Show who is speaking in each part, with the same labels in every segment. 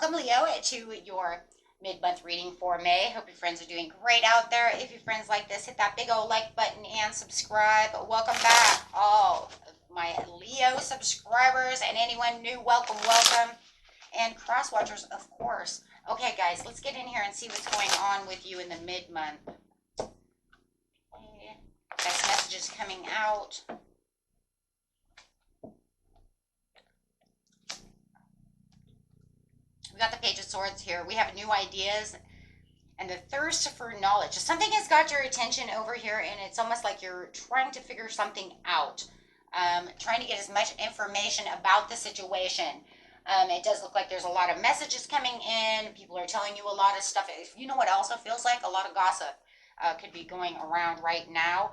Speaker 1: Welcome, Leo, to your mid-month reading for May. Hope your friends are doing great out there. If your friends like this, hit that big old like button and subscribe. Welcome back, all of my Leo subscribers and anyone new. Welcome, welcome. And cross watchers, of course. Okay, guys, let's get in here and see what's going on with you in the mid-month. Okay. Text messages coming out. We got the Page of Swords here. We have new ideas and the thirst for knowledge. Something has got your attention over here, and it's almost like you're trying to figure something out, trying to get as much information about the situation. It does look like there's a lot of messages coming in. People are telling you a lot of stuff. You know what also feels like? A lot of gossip could be going around right now.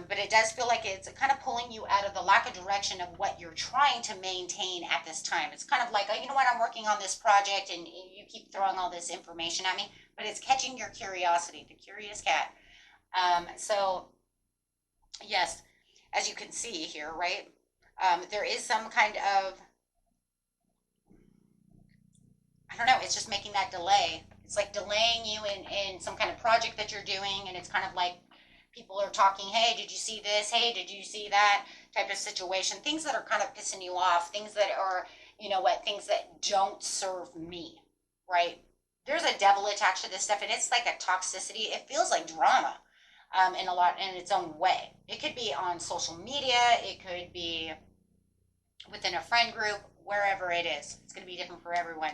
Speaker 1: But it does feel like it's kind of pulling you out of the lack of direction of what you're trying to maintain at this time. It's kind of like, oh, you know what, I'm working on this project and you keep throwing all this information at me, but it's catching your curiosity, the curious cat. So, yes, as you can see here, right, there is some kind of, I don't know, it's just making that delay. It's like delaying you in some kind of project that you're doing, and it's kind of like, people are talking, hey, did you see this? Hey, did you see that? Type of situation. Things that are kind of pissing you off. Things that are, you know what, things that don't serve me, right? There's a devil attached to this stuff, and it's like a toxicity. It feels like drama in its own way. It could be on social media. It could be within a friend group, wherever it is. It's going to be different for everyone.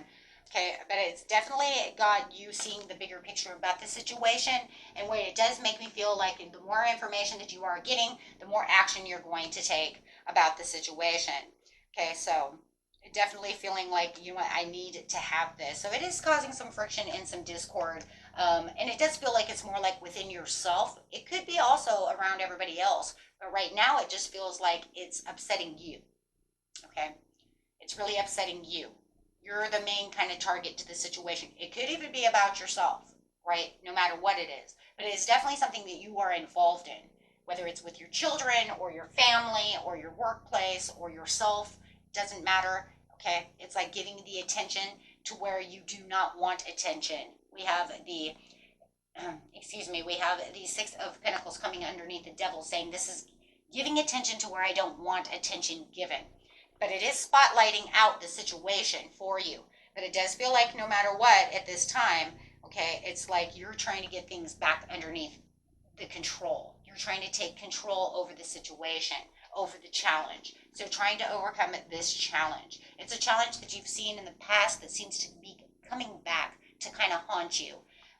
Speaker 1: Okay, but it's definitely got you seeing the bigger picture about the situation, and where it does make me feel like the more information that you are getting, the more action you're going to take about the situation. Okay, so definitely feeling like, you know what, I need to have this. So it is causing some friction and some discord, and it does feel like it's more like within yourself. It could be also around everybody else, but right now it just feels like it's upsetting you. Okay, it's really upsetting you. You're the main kind of target to the situation. It could even be about yourself, right? No matter what it is. But it is definitely something that you are involved in, whether it's with your children or your family or your workplace or yourself. It doesn't matter, okay? It's like giving the attention to where you do not want attention. We have the, we have the Six of Pentacles coming underneath the Devil, saying this is giving attention to where I don't want attention given. But it is spotlighting out the situation for you. But it does feel like no matter what at this time, okay, it's like you're trying to get things back underneath the control. You're trying to take control over the situation, over the challenge. So trying to overcome this challenge. It's a challenge that you've seen in the past that seems to be coming back to kind of haunt you.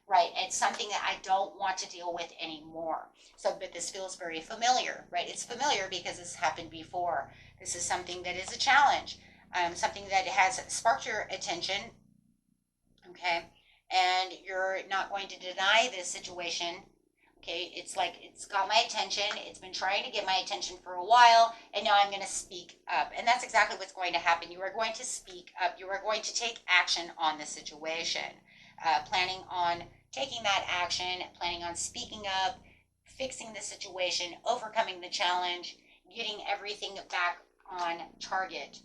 Speaker 1: Right, it's something that I don't want to deal with anymore. So, but this feels very familiar, right? It's familiar because it's happened before. This is something that is a challenge, something that has sparked your attention, okay? And you're not going to deny this situation, okay? It's like it's got my attention. It's been trying to get my attention for a while, and now I'm going to speak up. And that's exactly what's going to happen. You are going to speak up. You are going to take action on the situation, planning on taking that action, planning on speaking up, fixing the situation, overcoming the challenge, getting everything back on target.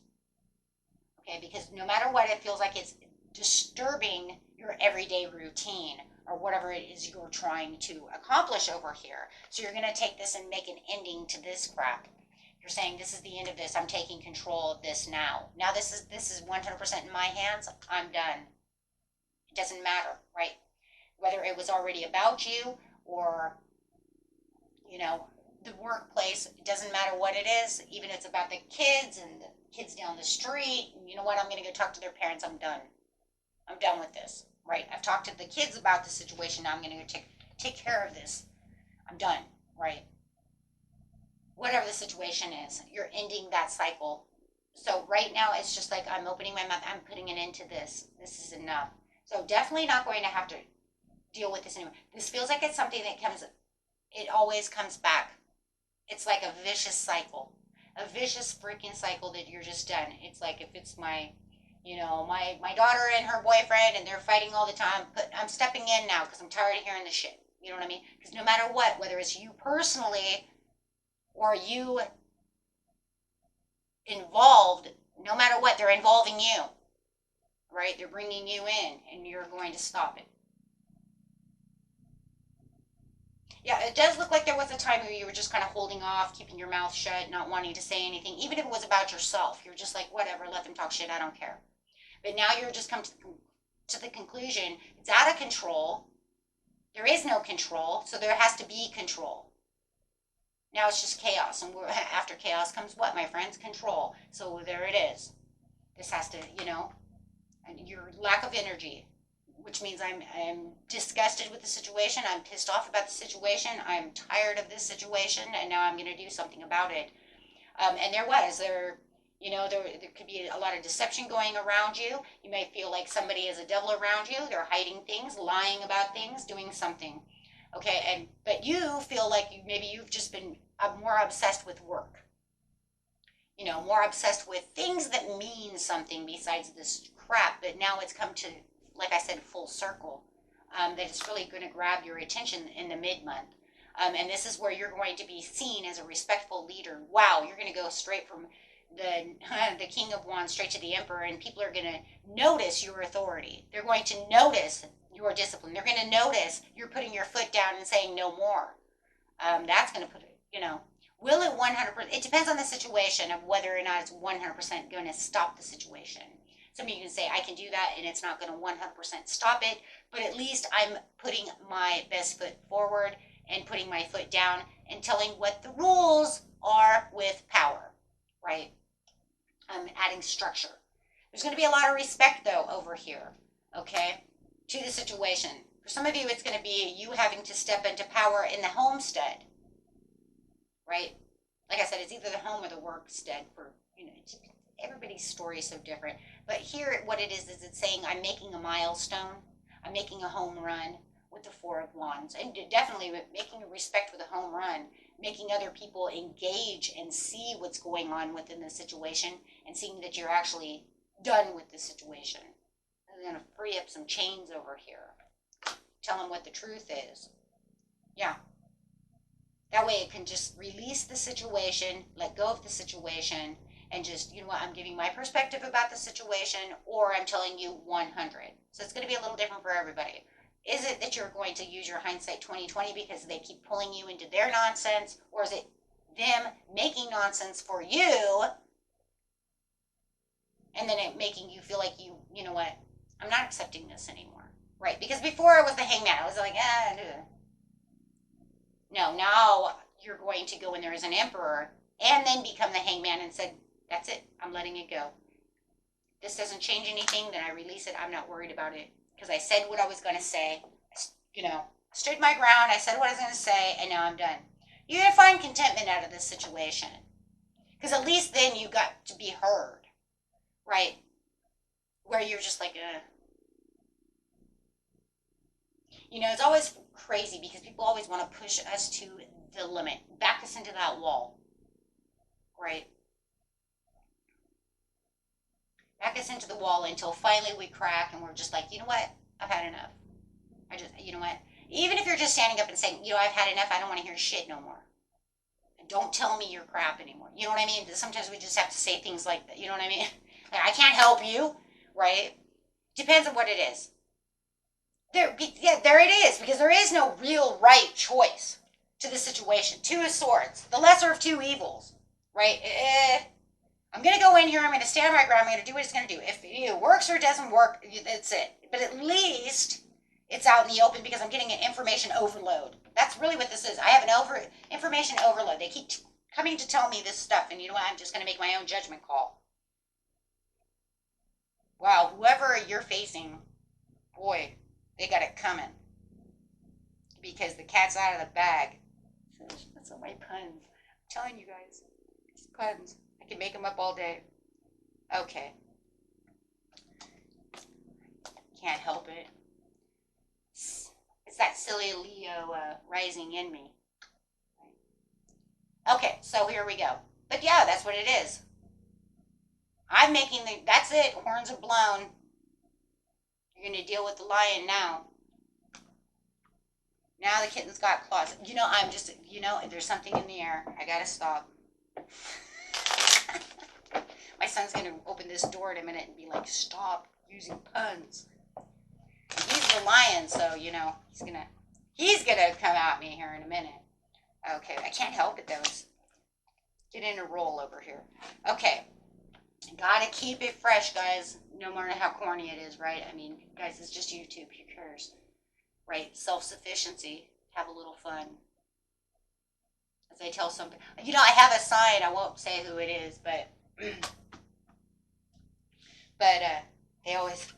Speaker 1: Okay, because no matter what, it feels like it's disturbing your everyday routine or whatever it is you're trying to accomplish over here. So you're going to take this and make an ending to this crap. You're saying, this is the end of this. I'm taking control of this now. Now this is 100% in my hands. I'm done. It doesn't matter, right? Whether it was already about you or, you know, the workplace, it doesn't matter what it is. Even if it's about the kids and the kids down the street. You know what? I'm going to go talk to their parents. I'm done. I'm done with this, right? I've talked to the kids about the situation. Now I'm going to go take care of this. I'm done, right? Whatever the situation is, you're ending that cycle. So right now, it's just like I'm opening my mouth. I'm putting an end to this. This is enough. So definitely not going to have to deal with this anymore. This feels like it's something that it always comes back. It's like a vicious cycle, a vicious freaking cycle that you're just done. It's like if it's my daughter and her boyfriend and they're fighting all the time, but I'm stepping in now because I'm tired of hearing the shit. You know what I mean? Because no matter what, whether it's you personally or you involved, no matter what, they're involving you. right? They're bringing you in, and you're going to stop it. Yeah, it does look like there was a time where you were just kind of holding off, keeping your mouth shut, not wanting to say anything, even if it was about yourself. You're just like, whatever, let them talk shit, I don't care. But now you're just come to the conclusion it's out of control. There is no control, so there has to be control. Now it's just chaos, and after chaos comes what, my friends? Control. So there it is. This has to, and your lack of energy, which means I'm disgusted with the situation. I'm pissed off about the situation. I'm tired of this situation, and now I'm going to do something about it. And there could be a lot of deception going around you. You may feel like somebody is a devil around you. They're hiding things, lying about things, doing something. Okay, but you feel like maybe you've just been more obsessed with work. More obsessed with things that mean something besides this crap. But now it's come to, like I said, full circle. That it's really going to grab your attention in the mid-month. And this is where you're going to be seen as a respectful leader. Wow, you're going to go straight from the King of Wands straight to the Emperor, and people are going to notice your authority. They're going to notice your discipline. They're going to notice you're putting your foot down and saying no more. That's going to put it, will it 100%? It depends on the situation of whether or not it's 100% going to stop the situation. Some of you can say, I can do that, and it's not going to 100% stop it, but at least I'm putting my best foot forward and putting my foot down and telling what the rules are with power, right? Adding structure. There's going to be a lot of respect, though, over here, okay, to the situation. For some of you, it's going to be you having to step into power in the homestead, right? Like I said, it's either the home or the workstead for, everybody's story is so different. But here, what it is it's saying I'm making a milestone. I'm making a home run with the Four of Wands. And definitely making a respect with a home run. Making other people engage and see what's going on within the situation. And seeing that you're actually done with the situation. I'm going to free up some chains over here. Tell them what the truth is. Yeah. That way it can just release the situation, let go of the situation, and just, I'm giving my perspective about the situation, or I'm telling you 100. So it's going to be a little different for everybody. Is it that you're going to use your hindsight 2020 because they keep pulling you into their nonsense, or is it them making nonsense for you, and then it making you feel like you know what, I'm not accepting this anymore, right? Because before I was the hangman, I was like, No, now you're going to go in there as an emperor and then become the hangman and said, that's it, I'm letting it go. This doesn't change anything, then I release it. I'm not worried about it because I said what I was going to say. Stood my ground. I said what I was going to say, and now I'm done. You're going to find contentment out of this situation because at least then you got to be heard, right? Where you're just like, it's always crazy because people always want to push us to the limit, back us into that wall, right? Back us into the wall until finally we crack and we're just like, you know what? I've had enough. You know what? Even if you're just standing up and saying, I've had enough. I don't want to hear shit no more. And don't tell me your crap anymore. You know what I mean? Sometimes we just have to say things like that. You know what I mean? Like, I can't help you, right? Depends on what it is. There it is, because there is no real right choice to the situation. Two of Swords, the lesser of two evils, right? I'm going to go in here, I'm going to stand my ground, I'm going to do what it's going to do. If it works or it doesn't work, that's it. But at least it's out in the open because I'm getting an information overload. That's really what this is. I have an information overload. They keep coming to tell me this stuff, and you know what? I'm just going to make my own judgment call. Wow, whoever you're facing, boy, they got it coming. Because the cat's out of the bag. That's all my puns. I'm telling you guys, these puns. I can make them up all day. Okay. Can't help it. It's that silly Leo rising in me. Okay, so here we go. But yeah, that's what it is. I'm making that's it. Horns are blown. You're going to deal with the lion now. Now the kitten's got claws. I'm just, there's something in the air. I got to stop. My son's going to open this door in a minute and be like, stop using puns. He's the lion, so, you know, he's gonna come at me here in a minute. Okay, I can't help it, though. It's get in a roll over here. Okay. Gotta keep it fresh, guys, no matter how corny it is, right? I mean, guys, it's just YouTube. Who cares? Right? Self-sufficiency. Have a little fun. As I tell some, you know, I have a sign. I won't say who it is, but they always,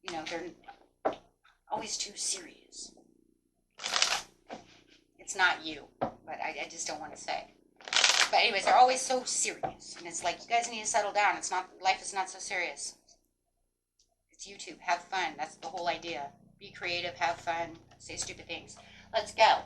Speaker 1: you know, they're always too serious. It's not you, but I just don't want to say. But anyways, they're always so serious, and it's like, you guys need to settle down. It's not, life is not so serious. It's YouTube. Have fun. That's the whole idea. Be creative. Have fun. Say stupid things. Let's go.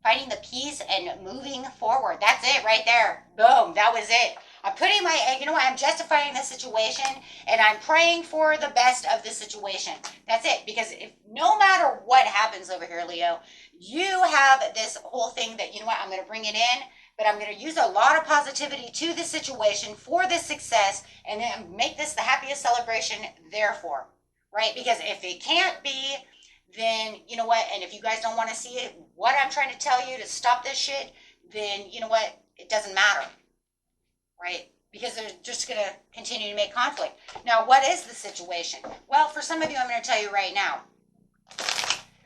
Speaker 1: Finding the peace and moving forward. That's it right there. Boom. That was it. I'm putting my, you know what, I'm justifying the situation, and I'm praying for the best of the situation. That's it. Because if no matter what happens over here, Leo, you have this whole thing that, you know what, I'm going to bring it in, but I'm going to use a lot of positivity to the situation for this success, and then make this the happiest celebration therefore, right? Because if it can't be, then, you know what, and if you guys don't want to see it, what I'm trying to tell you to stop this shit, then, you know what, it doesn't matter, right? Because they're just going to continue to make conflict. Now, what is the situation? Well, for some of you, I'm going to tell you right now.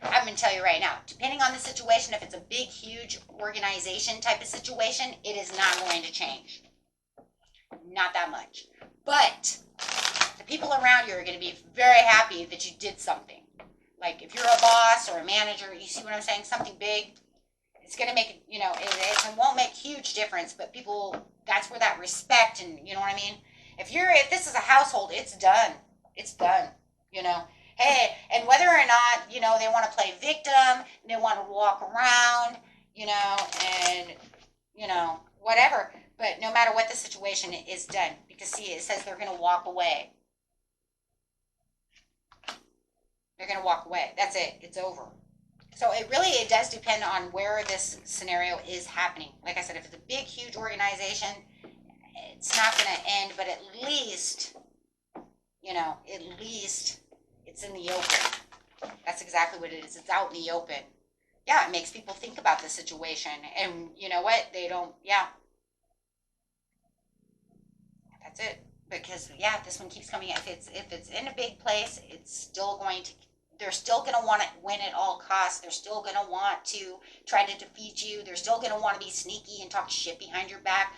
Speaker 1: I'm going to tell you right now, depending on the situation, if it's a big, huge organization type of situation, it is not going to change. Not that much. But the people around you are going to be very happy that you did something. Like if you're a boss or a manager, you see what I'm saying? Something big, it's going to make, you know, it won't make huge difference, but people, that's where that respect and, you know what I mean? If this is a household, it's done. It's done, you know? Hey, and whether or not, you know, they want to play victim, they want to walk around, you know, and, you know, whatever. But no matter what the situation is done. Because see, it says they're going to walk away. They're going to walk away. That's it. It's over. So it does depend on where this scenario is happening. Like I said, if it's a big, huge organization, it's not going to end, but at least, you know, at least it's in the open. That's exactly what it is. It's out in the open. Yeah, it makes people think about the situation. And you know what? They don't, yeah. That's it. Because, yeah, this one keeps coming. If it's in a big place, it's still going to, they're still going to want to win at all costs. They're still going to want to try to defeat you. They're still going to want to be sneaky and talk shit behind your back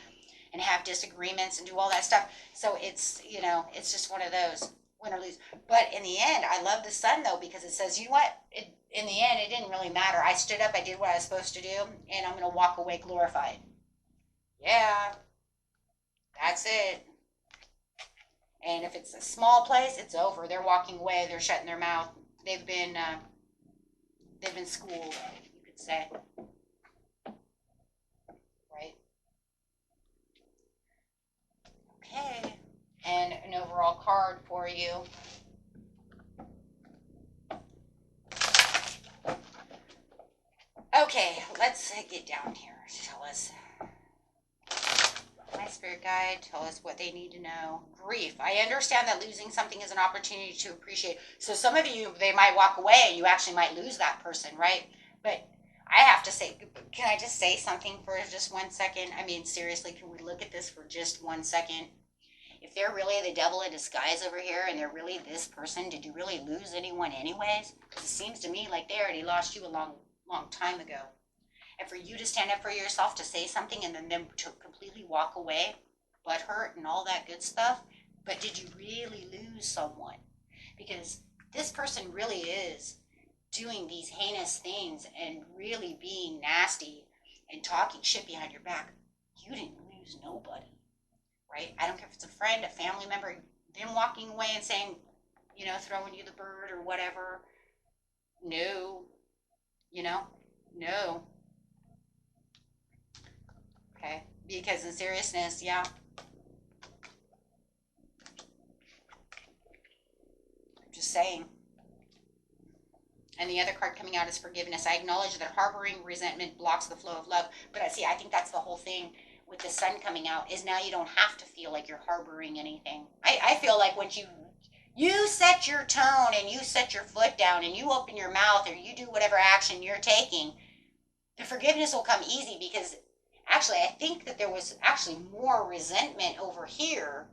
Speaker 1: and have disagreements and do all that stuff. So it's, you know, it's just one of those win or lose. But in the end, I love the sun, though, because it says, you know what? In the end, it didn't really matter. I stood up, I did what I was supposed to do, and I'm going to walk away glorified. Yeah, that's it. And if it's a small place, it's over. They're walking away. They're shutting their mouth. They've been schooled, you could say. Right? Okay. And an overall card for you. Okay, let's get down here. Tell us. My spirit guide, tell us what they need to know. Grief. I understand that losing something is an opportunity to appreciate. So some of you, they might walk away and you actually might lose that person, right? But I have to say, can I just say something for just 1 second? I mean, seriously, can we look at this for just 1 second? If they're really the devil in disguise over here and they're really this person, did you really lose anyone anyways? Because it seems to me like they already lost you a long time ago. And for you to stand up for yourself, to say something, and then them to completely walk away, butthurt and all that good stuff. But did you really lose someone? Because this person really is doing these heinous things and really being nasty and talking shit behind your back. You didn't lose nobody, right? I don't care if it's a friend, a family member, them walking away and saying, you know, throwing you the bird or whatever. No, you know, no. Okay, because in seriousness, yeah. I'm just saying. And the other card coming out is forgiveness. I acknowledge that harboring resentment blocks the flow of love. But I think that's the whole thing with the sun coming out, is now you don't have to feel like you're harboring anything. I feel like once you You set your tone and you set your foot down and you open your mouth or you do whatever action you're taking, the forgiveness will come easy because actually I think that there was actually more resentment over here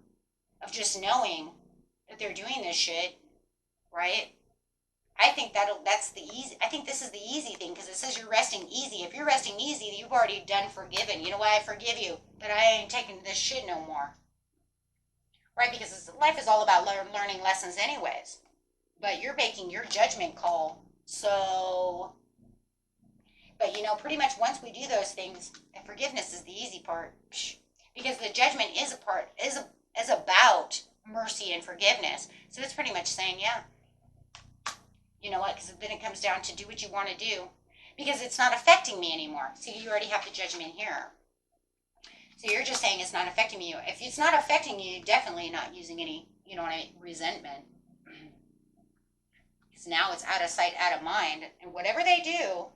Speaker 1: of just knowing that they're doing this shit, right? I think that's the easy. I think this is the easy thing because it says you're resting easy. If you're resting easy, you've already done forgiven. You know why I forgive you? That I ain't taking this shit no more, right? Because life is all about learning lessons, anyways. But you're making your judgment call. So, but pretty much once we do those things, and forgiveness is the easy part, because the judgment is a part is about mercy and forgiveness. So it's pretty much saying, yeah, you know what? Because then it comes down to do what you want to do, because it's not affecting me anymore. See, you already have the judgment here. So you're just saying it's not affecting you. If it's not affecting you, definitely not using any, resentment. Because now it's out of sight, out of mind. And whatever they do,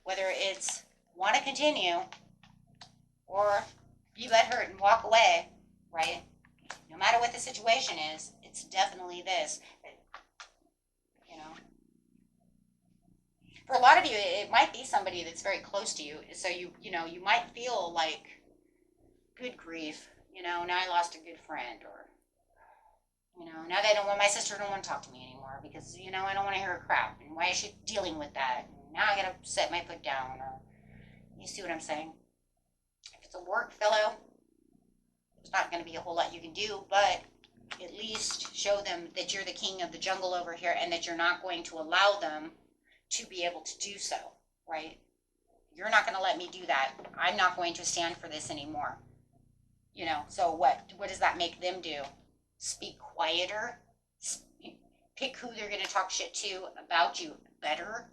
Speaker 1: whether it's want to continue or you let hurt and walk away, right? No matter what the situation is, it's definitely this. You know, for a lot of you, it might be somebody that's very close to you. So you might feel like, good grief, now I lost a good friend, or now they don't want my sister don't want to talk to me anymore because I don't want to hear her crap, and why is she dealing with that? And now I gotta set my foot down, or you see what I'm saying? If it's a work fellow, there's not going to be a whole lot you can do, but at least show them that you're the king of the jungle over here and that you're not going to allow them to be able to do so, right? You're not going to let me do that. I'm not going to stand for this anymore. So what does that make them do? Speak quieter? Pick who they're going to talk shit to about you better?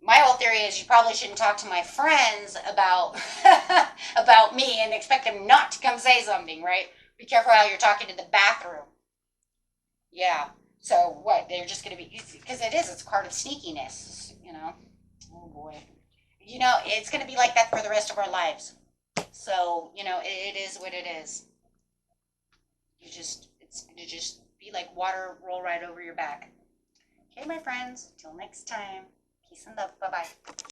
Speaker 1: My whole theory is you probably shouldn't talk to my friends about about me and expect them not to come say something, right? Be careful how you're talking to the bathroom. Yeah. So what? They're just going to be, because it's part of sneakiness. Oh boy. It's going to be like that for the rest of our lives. So it is what it is. It's going to just be like water roll right over your back. Okay, my friends. Till next time. Peace and love. Bye bye.